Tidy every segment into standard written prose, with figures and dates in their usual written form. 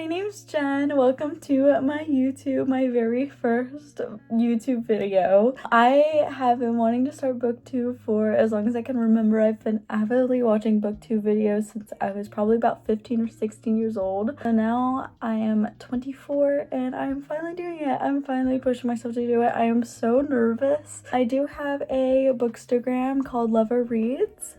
name's Jen. Welcome to my YouTube, my very first YouTube video. I have been wanting to start booktube for as long as I can remember. I've been avidly watching booktube videos since I was probably about 15 or 16 years old. So now I am 24 and I'm finally doing it. I'm finally pushing myself to do it. I am so nervous. I do have a bookstagram called Lover Reads.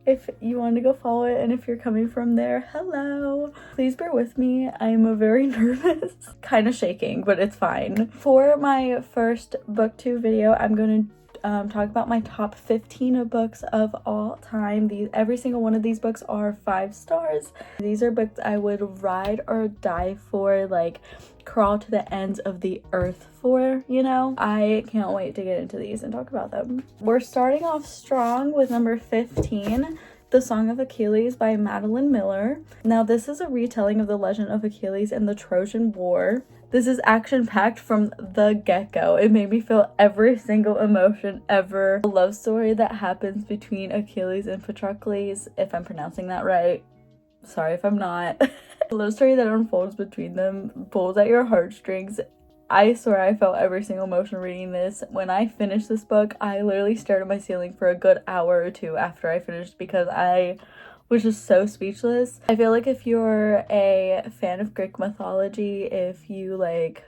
If you want to go follow it, and if you're coming from there, hello. Please bear with me. I'm very nervous, kind of shaking, but it's fine. For my first booktube video, I'm going to talk about my top 15 books of all time. Every single one of these books are 5 stars. These are books I would ride or die for, like crawl to the ends of the earth for, you know? I can't wait to get into these and talk about them. We're starting off strong with number 15, The Song of Achilles by Madeline Miller. Now, this is a retelling of the legend of Achilles and the Trojan War. This is action-packed from the get-go. It made me feel every single emotion ever. A love story that happens between Achilles and Patroclus, if I'm pronouncing that right. Sorry if I'm not. A love story that unfolds between them pulls at your heartstrings. I swear I felt every single emotion reading this. When I finished this book, I literally stared at my ceiling for a good hour or two after I finished because I was just so speechless. I feel like if you're a fan of Greek mythology, if you like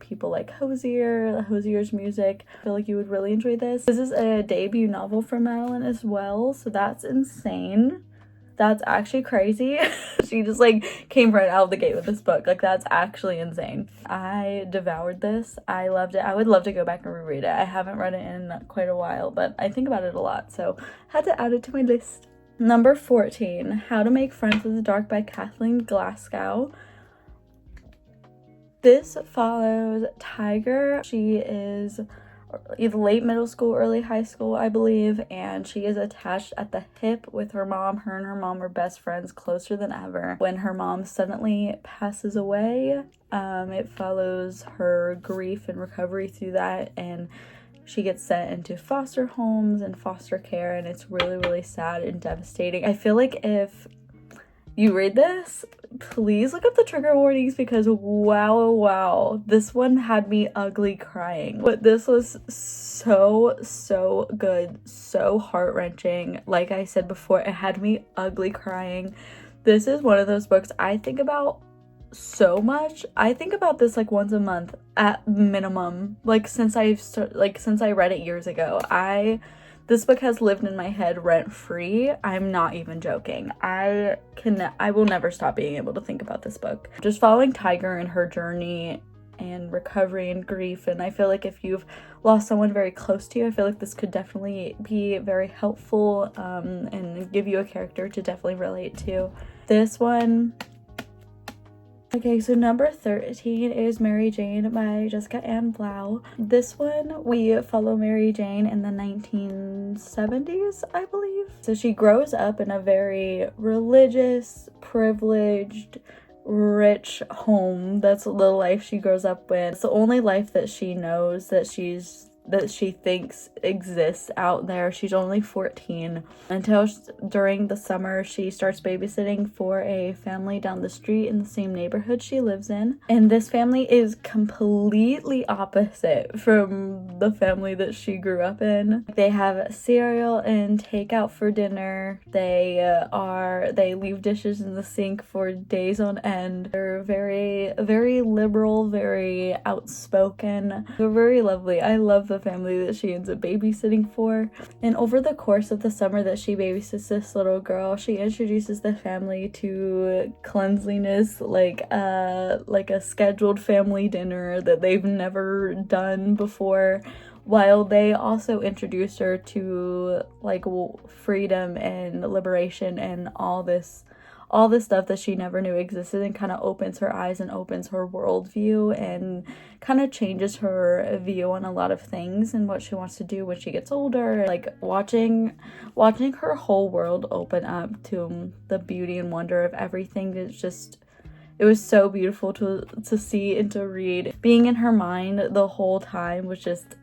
people like Hosier's music, I feel like you would really enjoy this. This is a debut novel from Madeline as well, so that's insane. That's actually crazy. She just like came right out of the gate with this book. Like, that's actually insane. I devoured this. I loved it. I would love to go back and reread it. I haven't read it in quite a while, but I think about it a lot, so had to add it to my list. Number 14, How to Make Friends with the Dark by Kathleen Glasgow. This follows Tiger. She is either late middle school, early high school, I believe, and she is attached at the hip with her mom. Her and her mom are best friends, closer than ever. When her mom suddenly passes away, it follows her grief and recovery through that, and she gets sent into foster homes and foster care, and it's really, really sad and devastating. I feel like if you read this, please look up the trigger warnings because wow, this one had me ugly crying. But this was so good, so heart-wrenching. Like I said before, it had me ugly crying. This is one of those books I think about so much. I think about this like once a month at minimum, like since I read it years ago. This book has lived in my head rent-free. I'm not even joking. I will never stop being able to think about this book. Just following Tiger and her journey and recovery and grief, and I feel like if you've lost someone very close to you, I feel like this could definitely be very helpful and give you a character to definitely relate to. This one. Okay, so number 13 is Mary Jane by Jessica Ann Blau. This one, we follow Mary Jane in the 1970s, I believe. So she grows up in a very religious, privileged, rich home. That's the life she grows up with. It's the only life that she knows, that she thinks exists out there. She's only 14 until during the summer she starts babysitting for a family down the street in the same neighborhood she lives in, and this family is completely opposite from the family that she grew up in. They have cereal and takeout for dinner. They leave dishes in the sink for days on end. They're very liberal, very outspoken. They're very lovely. I love the family that she ends up babysitting for. And over the course of the summer that she babysits this little girl, she introduces the family to cleanliness, like a scheduled family dinner that they've never done before, while they also introduce her to like freedom and liberation and all this stuff that she never knew existed, and kind of opens her eyes and opens her worldview and kind of changes her view on a lot of things and what she wants to do when she gets older. Like watching her whole world open up to the beauty and wonder of everything. It was so beautiful to see and to read. Being in her mind the whole time was just,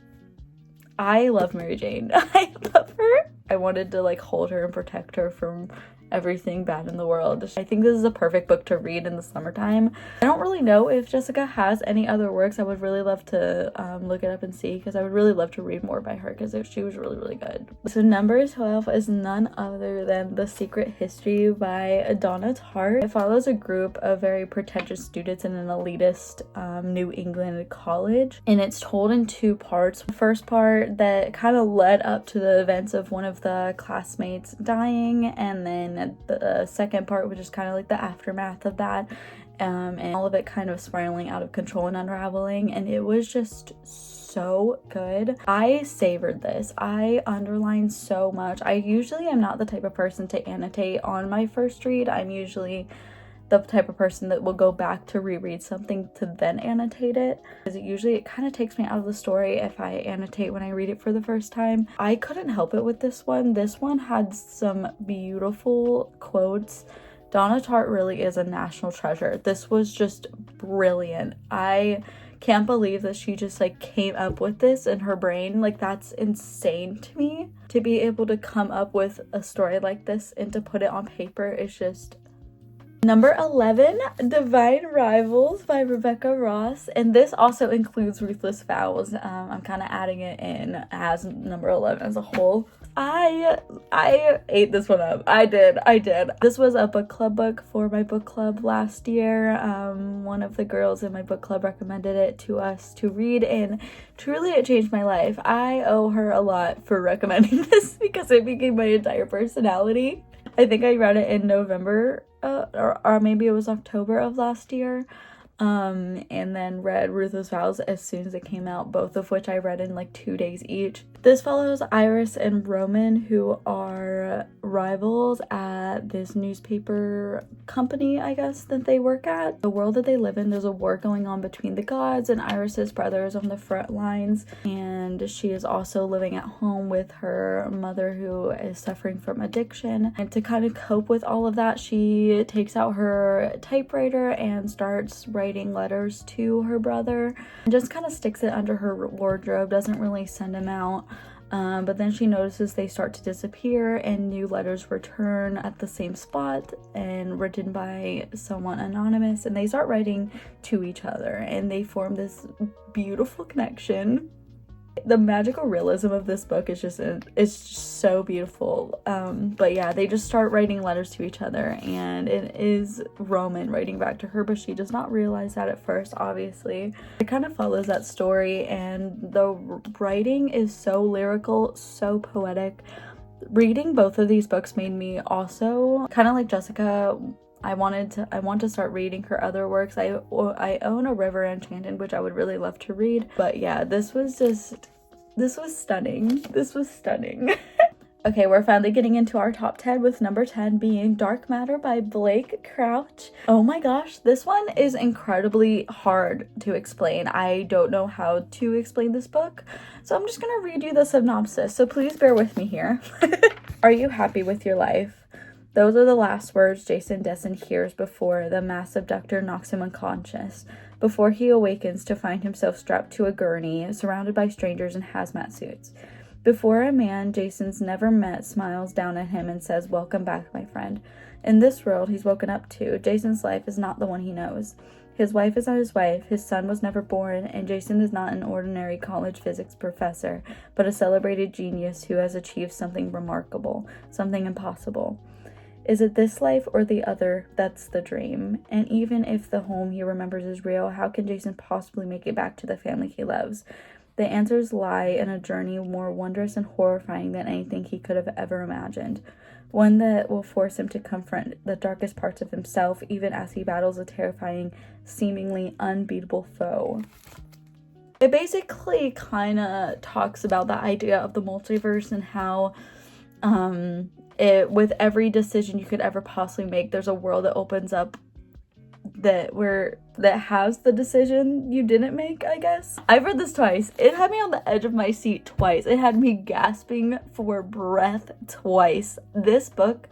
I love Mary Jane. I love her. I wanted to like hold her and protect her from everything bad in the world. I think this is a perfect book to read in the summertime. I don't really know if Jessica has any other works. I would really love to look it up and see, because I would really love to read more by her, because she was really, really good. So number 12 is none other than The Secret History by Donna Tartt. It follows a group of very pretentious students in an elitist New England college, and it's told in two parts. The first part that kind of led up to the events of one of the classmates dying, and then the second part, which is kind of like the aftermath of that, and all of it kind of spiraling out of control and unraveling. And it was just so good. I savored this. I underlined so much. I usually am not the type of person to annotate on my first read. I'm usually the type of person that will go back to reread something to then annotate it, because it kind of takes me out of the story if I annotate when I read it for the first time. I couldn't help it with this one. This one had some beautiful quotes. Donna Tartt really is a national treasure. This was just brilliant. I can't believe that she just like came up with this in her brain. Like, that's insane to me. To be able to come up with a story like this and to put it on paper is just... Number 11, Divine Rivals by Rebecca Ross, and this also includes Ruthless Vows. I'm kind of adding it in as number 11 as a whole. I ate this one up. I did. This was a book club book for my book club last year. One of the girls in my book club recommended it to us to read, and truly it changed my life. I owe her a lot for recommending this, because it became my entire personality. I think I read it in November, or maybe it was October of last year, and then read Ruthless Vows as soon as it came out, both of which I read in like 2 days each. This follows Iris and Roman, who are rivals at this newspaper company, I guess, that they work at. The world that they live in, there's a war going on between the gods, and Iris's brother is on the front lines, and she is also living at home with her mother, who is suffering from addiction. And to kind of cope with all of that, she takes out her typewriter and starts writing letters to her brother, and just kind of sticks it under her wardrobe, doesn't really send him out. But then she notices they start to disappear, and new letters return at the same spot and written by someone anonymous, and they start writing to each other, and they form this beautiful connection. The magical realism of this book is it's just so beautiful. But yeah, they just start writing letters to each other, and it is Roman writing back to her, but she does not realize that at first, obviously. It kind of follows that story, and the writing is so lyrical, so poetic. Reading both of these books made me also, kind of like Jessica, I want to start reading her other works. I own A River Enchanted, which I would really love to read. But yeah, this was stunning. Okay, we're finally getting into our top 10, with number 10 being Dark Matter by Blake Crouch. Oh my gosh, this one is incredibly hard to explain. I don't know how to explain this book, so I'm just gonna read you the synopsis, so please bear with me here. Are you happy with your life? Those are the last words Jason Desson hears before the mass abductor knocks him unconscious, before he awakens to find himself strapped to a gurney, surrounded by strangers in hazmat suits. Before a man Jason's never met smiles down at him and says, "Welcome back, my friend." In this world he's woken up to, Jason's life is not the one he knows. His wife is not his wife, his son was never born, and Jason is not an ordinary college physics professor, but a celebrated genius who has achieved something remarkable, something impossible. Is it this life or the other that's the dream? And even if the home he remembers is real, how can Jason possibly make it back to the family he loves? The answers lie in a journey more wondrous and horrifying than anything he could have ever imagined. One that will force him to confront the darkest parts of himself, even as he battles a terrifying, seemingly unbeatable foe. It basically kind of talks about the idea of the multiverse and how with every decision you could ever possibly make, there's a world that opens up that has the decision you didn't make, I guess. I've read this twice. It had me on the edge of my seat twice. It had me gasping for breath twice. This book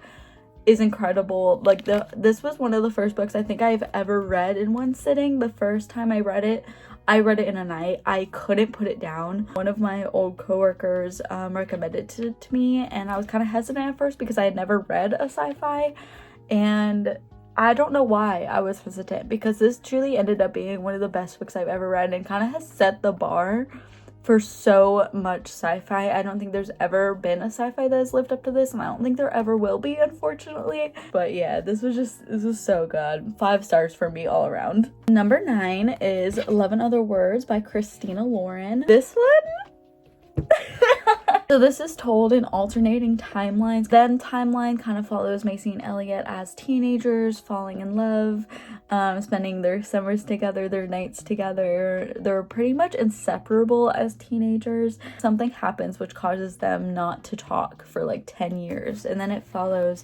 is incredible. Like, this was one of the first books I think I've ever read in one sitting. The first time I read it, I read it in a night. I couldn't put it down. One of my old coworkers recommended it to me, and I was kind of hesitant at first because I had never read a sci-fi, and I don't know why I was hesitant, because this truly ended up being one of the best books I've ever read and kind of has set the bar for so much sci-fi. I don't think there's ever been a sci-fi that has lived up to this, and I don't think there ever will be, unfortunately. But yeah, this was so good. 5 stars for me all around. Number 9 is 11 Other Words by Christina Lauren. This one so this is told in alternating timelines. Then timeline kind of follows Macy and Elliot as teenagers, falling in love, spending their summers together, their nights together. They're pretty much inseparable as teenagers. Something happens which causes them not to talk for like 10 years. And then it follows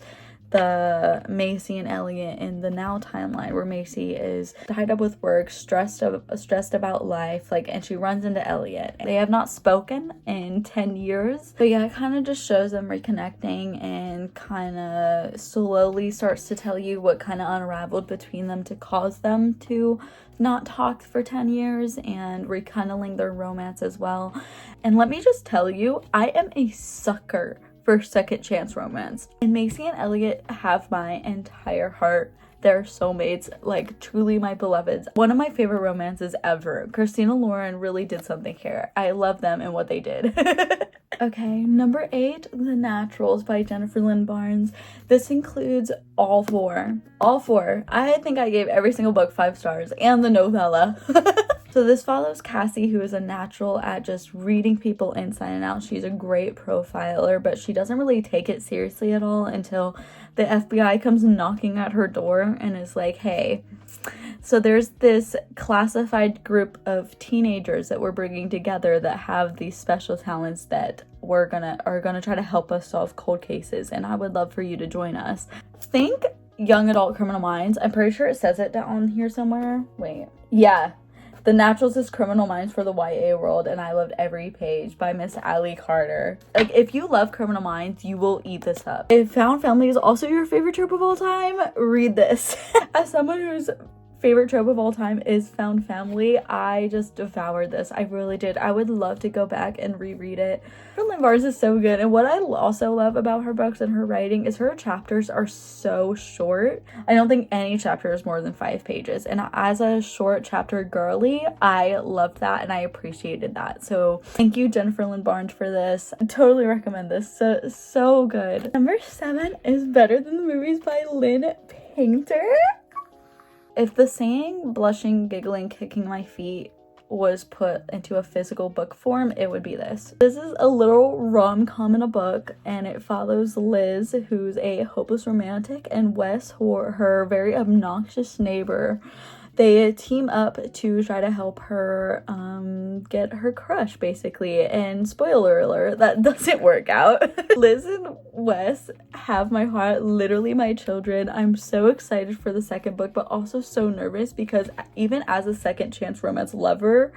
the Macy and Elliot in the now timeline, where Macy is tied up with work, stressed about life, like, and she runs into Elliot. They have not spoken in 10 years, but yeah, it kind of just shows them reconnecting and kind of slowly starts to tell you what kind of unraveled between them to cause them to not talk for 10 years, and rekindling their romance as well. And let me just tell you, I am a sucker for second chance romance, and Macy and Elliot have my entire heart. They're soulmates, like truly my beloveds. One of my favorite romances ever. Christina Lauren really did something here. I love them and what they did. Okay, number 8, The Naturals by Jennifer Lynn Barnes. This includes all four. I think I gave every single book 5 stars, and the novella. So this follows Cassie, who is a natural at just reading people inside and out. She's a great profiler, but she doesn't really take it seriously at all until the FBI comes knocking at her door and is like, hey, so there's this classified group of teenagers that we're bringing together that have these special talents that are gonna try to help us solve cold cases, and I would love for you to join us. Think Young Adult Criminal Minds. I'm pretty sure it says it down here somewhere. Wait. Yeah. The Naturals is Criminal Minds for the YA world, and I loved every page, by Miss Allie Carter. Like, if you love Criminal Minds, you will eat this up. If Found Family is also your favorite trope of all time, read this. As someone whose favorite trope of all time is Found Family, I just devoured this. I really did. I would love to go back and reread it. Lynn Barnes is so good, and what I also love about her books and her writing is her chapters are so short. I don't think any chapter is more than 5 pages, and as a short chapter girly, I loved that and I appreciated that. So thank you, Jennifer Lynn Barnes, for this. I totally recommend this. So good. Number 7 is Better Than the Movies by Lynn Painter. If the saying blushing, giggling, kicking my feet was put into a physical book form, it would be this. This is a little rom-com in a book, and it follows Liz, who's a hopeless romantic, and Wes, her very obnoxious neighbor. They team up to try to help her get her crush, basically, and spoiler alert, that doesn't work out. Liz and Wes have my heart, literally my children. I'm so excited for the second book, but also so nervous because even as a second chance romance lover,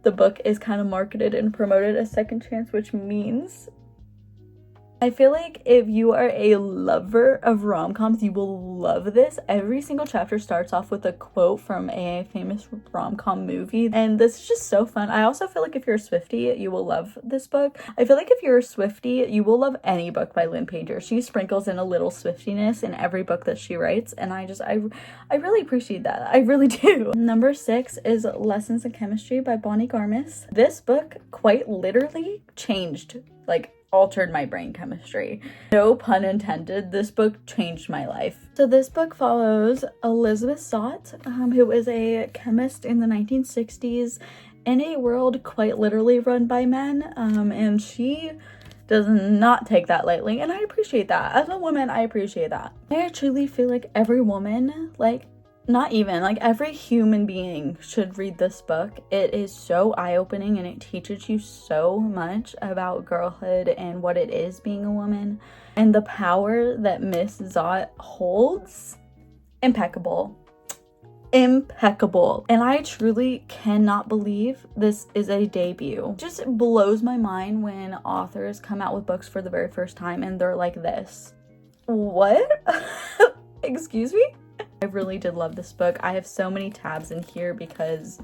the book is kind of marketed and promoted as second chance, which means I feel like if you are a lover of rom-coms, you will love this. Every single chapter starts off with a quote from a famous rom-com movie, and this is just so fun. I also feel like if you're a Swiftie, you will love this book. I feel like if you're a Swiftie, you will love any book by Lynn Painter. She sprinkles in a little Swiftiness in every book that she writes, and I really appreciate that. I really do. Number 6 is Lessons in Chemistry by Bonnie Garmis. This book quite literally changed, altered my brain chemistry. No pun intended, this book changed my life. So this book follows Elizabeth Stott, who is a chemist in the 1960s in a world quite literally run by men, and she does not take that lightly, and I appreciate that. As a woman, I appreciate that. I truly feel like every woman, every human being should read this book. It is so eye-opening, and it teaches you so much about girlhood and what it is being a woman, and the power that Miss Zott holds. Impeccable. And I truly cannot believe this is a debut. It just blows my mind when authors come out with books for the very first time and they're like this. What? Excuse me? I really did love this book. I have so many tabs in here because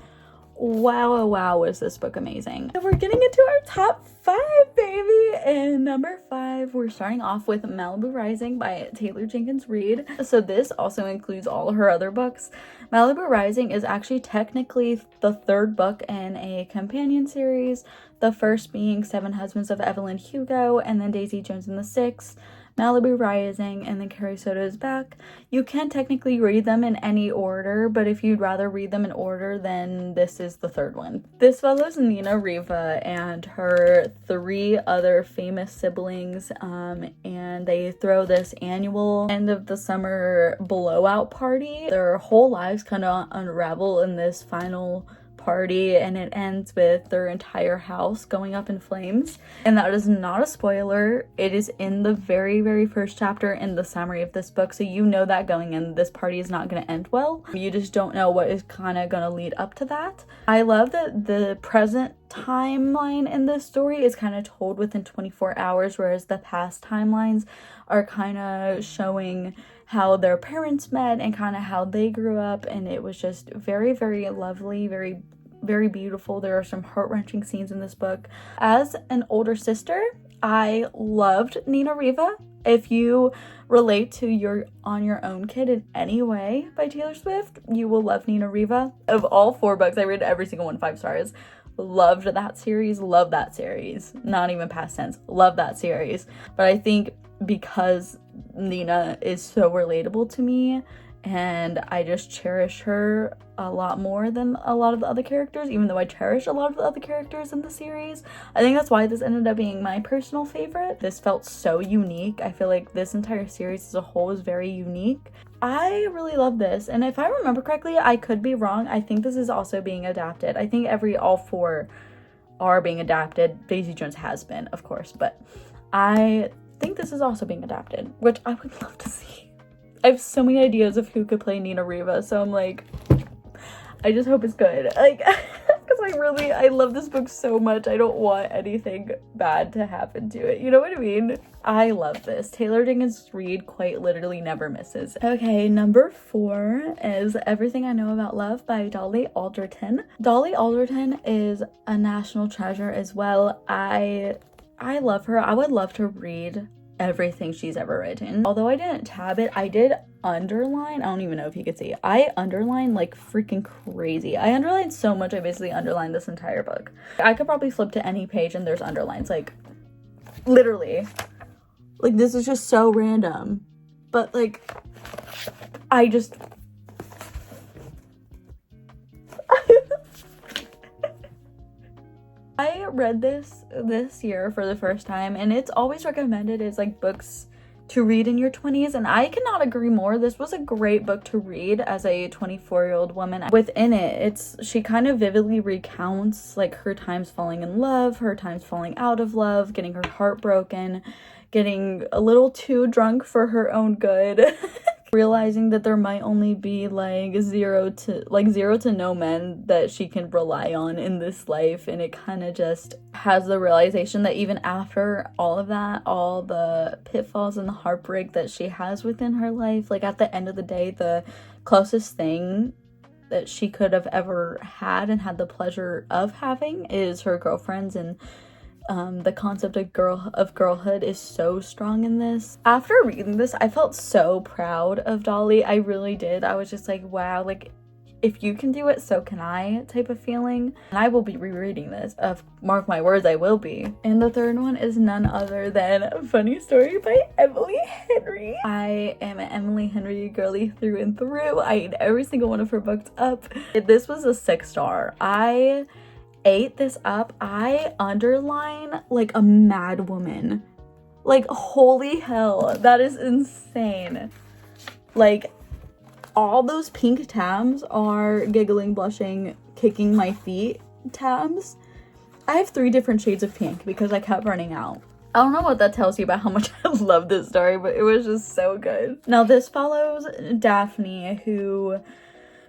wow, oh, wow, was this book amazing. So we're getting into our top 5, baby. And number 5, we're starting off with Malibu Rising by Taylor Jenkins Reid. So this also includes all her other books. Malibu Rising is actually technically the 3rd book in a companion series, the first being 7 Husbands of Evelyn Hugo, and then Daisy Jones and the Six, Malibu Rising, and then Carrie Soto is Back. You can technically read them in any order, but if you'd rather read them in order, then this is the 3rd one. This follows Nina Riva and her 3 other famous siblings, and they throw this annual end of the summer blowout party. Their whole lives kind of unravel in this final party, and it ends with their entire house going up in flames. And that is not a spoiler. It is in the very, very first chapter in the summary of this book, so you know that going in, this party is not going to end well. You just don't know what is kind of going to lead up to that. I love that the present timeline in this story is kind of told within 24 hours, whereas the past timelines are kind of showing how their parents met and kind of how they grew up, and it was just very, very lovely, very, very beautiful. There are some heart-wrenching scenes in this book. As an older sister, I loved Nina Riva. If you relate to You're on Your Own Kid in any way by Taylor Swift, you will love Nina Riva. Of all 4 books, I read every single one 5 stars. Loved that series, love that series. Not even past tense, love that series. But I think because Nina is so relatable to me, and I just cherish her a lot more than a lot of the other characters, even though I cherish a lot of the other characters in the series. I think that's why this ended up being my personal favorite. This felt so unique. I feel like this entire series as a whole is very unique. I really love this, and if I remember correctly, I could be wrong, I think this is also being adapted. I think all 4 are being adapted. Daisy Jones has been, of course, but I think this is also being adapted, which I would love to see. I have so many ideas of who could play Nina Riva, so I'm like, I just hope it's good. Like, because I love this book so much. I don't want anything bad to happen to it. You know what I mean? I love this. Taylor Jenkins Reid quite literally never misses. Okay, number 4 is Everything I Know About Love by Dolly Alderton. Dolly Alderton is a national treasure as well. I love her. I would love to read everything she's ever written. Although I didn't tab it, I did underline. I don't even know if you could see. I underlined like freaking crazy. I underlined so much, I basically underlined this entire book. I could probably flip to any page and there's underlines, like literally. Like, this is just so random. But like, I just I read this year for the first time, and it's always recommended as like books to read in your 20s, and I cannot agree more. This was a great book to read as a 24-year-old woman. Within it, she kind of vividly recounts like her times falling in love, her times falling out of love, getting her heart broken, getting a little too drunk for her own good. Realizing that there might only be like zero to no men that she can rely on in this life, and it kind of just has the realization that even after all of that, all the pitfalls and the heartbreak that she has within her life, like at the end of the day, the closest thing that she could have ever had and had the pleasure of having is her girlfriends, and the concept of girlhood is so strong in this. After reading this, I felt so proud of Dolly. I really did. I was just like, wow, like, if you can do it, so can I type of feeling. And I will be rereading this. Mark my words, I will be. And the 3rd one is none other than Funny Story by Emily Henry. I am an Emily Henry girly through and through. I ate every single one of her books up. This was a 6-star. I ate this up. I underline like a mad woman. Like, holy hell, that is insane. Like, all those pink tabs are giggling, blushing, kicking my feet tabs. I have 3 different shades of pink because I kept running out. I don't know what that tells you about how much I love this story, but it was just so good. Now this follows Daphne, who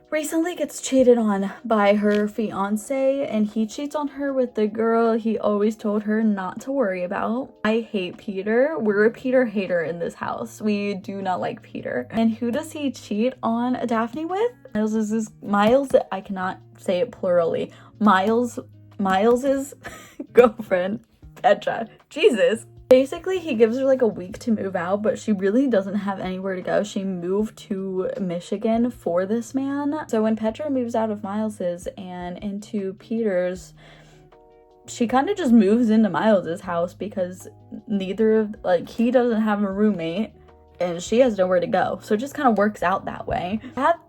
recently gets cheated on by her fiance, and he cheats on her with the girl he always told her not to worry about. I hate Peter. We're a Peter hater in this house. We do not like Peter. And who does he cheat on Daphne with? Miles, I cannot say it plurally. Miles's girlfriend, Petra. Jesus. Basically, he gives her like a week to move out, but she really doesn't have anywhere to go. She moved to Michigan for this man. So when Petra moves out of Miles's and into Peter's, she kind of just moves into Miles's house because he doesn't have a roommate and she has nowhere to go. So it just kind of works out that way. At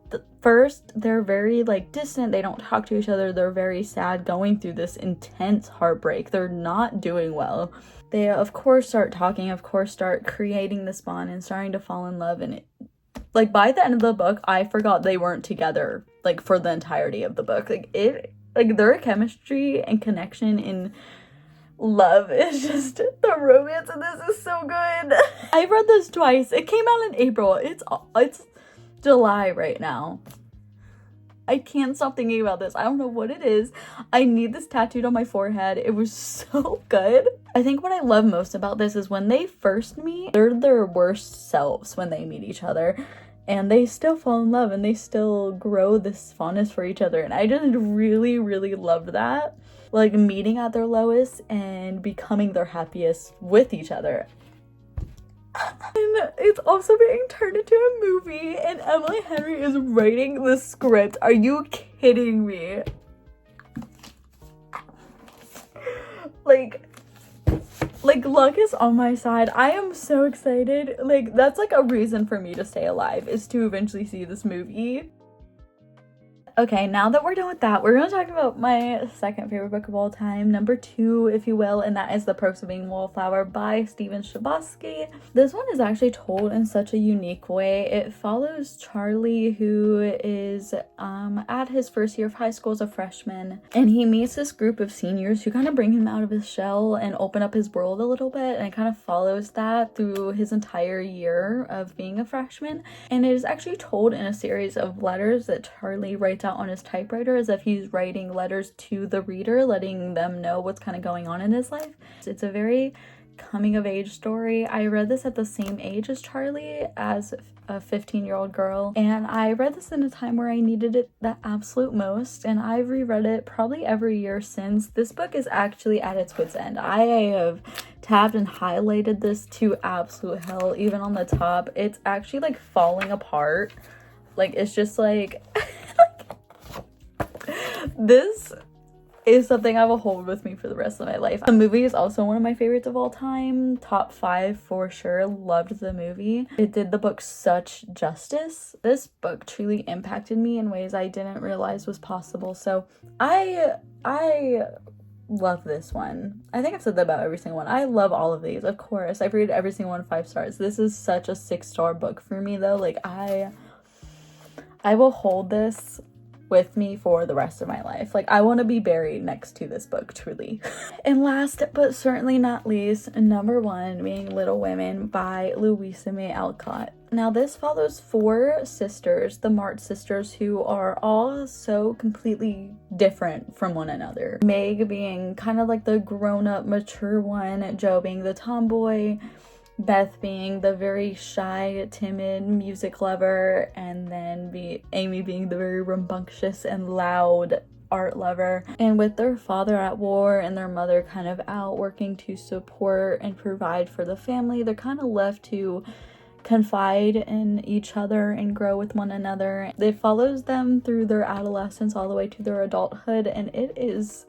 first, they're very like distant. They don't talk to each other. They're very sad going through this intense heartbreak. They're not doing well. They of course start talking, of course start creating this bond and starting to fall in love. And like by the end of the book, I forgot they weren't together like for the entirety of the book. Like their chemistry and connection in love is just, the romance in this is so good. I've read this twice. It came out in April. It's July right now. I can't stop thinking about this. I don't know what it is. I need this tattooed on my forehead. It was so good. I think what I love most about this is when they first meet, they're their worst selves when they meet each other. And they still fall in love and they still grow this fondness for each other. And I just really, really loved that. Like meeting at their lowest and becoming their happiest with each other. And it's also being turned into a movie and Emily Henry is writing the script. Are you kidding me? Like luck is on my side. I am so excited. Like that's like a reason for me to stay alive, is to eventually see this movie. Okay, now that we're done with that, we're going to talk about my second favorite book of all time, number 2, if you will, and that is The Perks of Being a Wallflower by Stephen Chbosky. This one is actually told in such a unique way. It follows Charlie, who is at his first year of high school as a freshman, and he meets this group of seniors who kind of bring him out of his shell and open up his world a little bit, and it kind of follows that through his entire year of being a freshman. And it is actually told in a series of letters that Charlie writes out on his typewriter, as if he's writing letters to the reader, letting them know what's kind of going on in his life. It's a very coming of age story. I read this at the same age as Charlie, as a 15-year-old girl, and I read this in a time where I needed it the absolute most, and I've reread it probably every year since. This book is actually at its wit's end. I have tabbed and highlighted this to absolute hell. Even on the top, it's actually like falling apart. Like it's just like this is something I will hold with me for the rest of my life. The movie is also one of my favorites of all time. Top 5 for sure. Loved the movie. It did the book such justice. This book truly impacted me in ways I didn't realize was possible. So I love this one. I think I've said that about every single one. I love all of these. Of course, I've rated every single one 5 stars. This is such a 6-star book for me though. Like I will hold this with me for the rest of my life. Like I want to be buried next to this book, truly. And last but certainly not least, number 1 being Little Women by Louisa May Alcott. Now this follows 4 sisters, the March sisters, who are all so completely different from one another. Meg being kind of like the grown-up mature one, Jo being the tomboy, Beth being the very shy, timid music lover, and then Amy being the very rambunctious and loud art lover. And with their father at war and their mother kind of out working to support and provide for the family, they're kind of left to confide in each other and grow with one another. It follows them through their adolescence all the way to their adulthood, and it's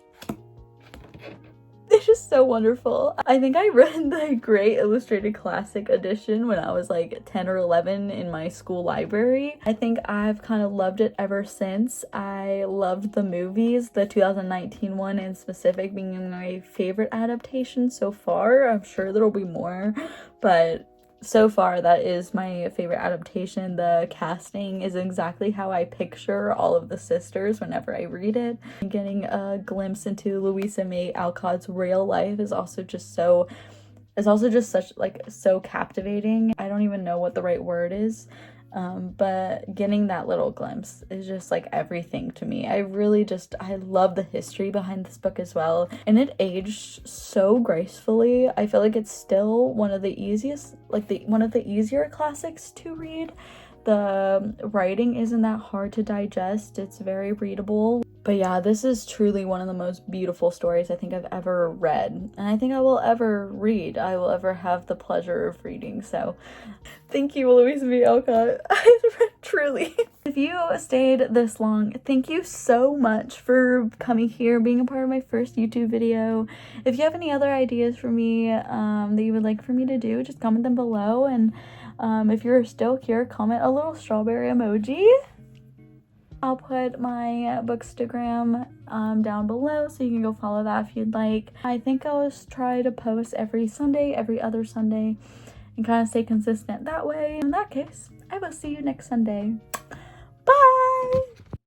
just so wonderful. I think I read the Great Illustrated Classic edition when I was like 10 or 11 in my school library. I think I've kind of loved it ever since. I loved the movies, the 2019 one in specific being my favorite adaptation so far. I'm sure there'll be more, but so far that is my favorite adaptation. The casting is exactly how I picture all of the sisters whenever I read it. Getting a glimpse into Louisa May Alcott's real life is also just so captivating. I don't even know what the right word is. But getting that little glimpse is just like everything to me. I love the history behind this book as well, and it aged so gracefully. I feel like it's still one of the easiest, one of the easier classics to read. The writing isn't that hard to digest, it's very readable. But yeah, this is truly one of the most beautiful stories I think I've ever read, and I think I will ever read. I will ever have the pleasure of reading. So thank you, Louise B. Alcott. Truly. If you stayed this long, thank you so much for coming here, being a part of my first YouTube video. If you have any other ideas for me that you would like for me to do, just comment them below. And if you're still here, comment a little strawberry emoji. I'll put my bookstagram down below, so you can go follow that if you'd like. I think I'll just try to post every Sunday, every other Sunday, and kind of stay consistent that way. In that case, I will see you next Sunday.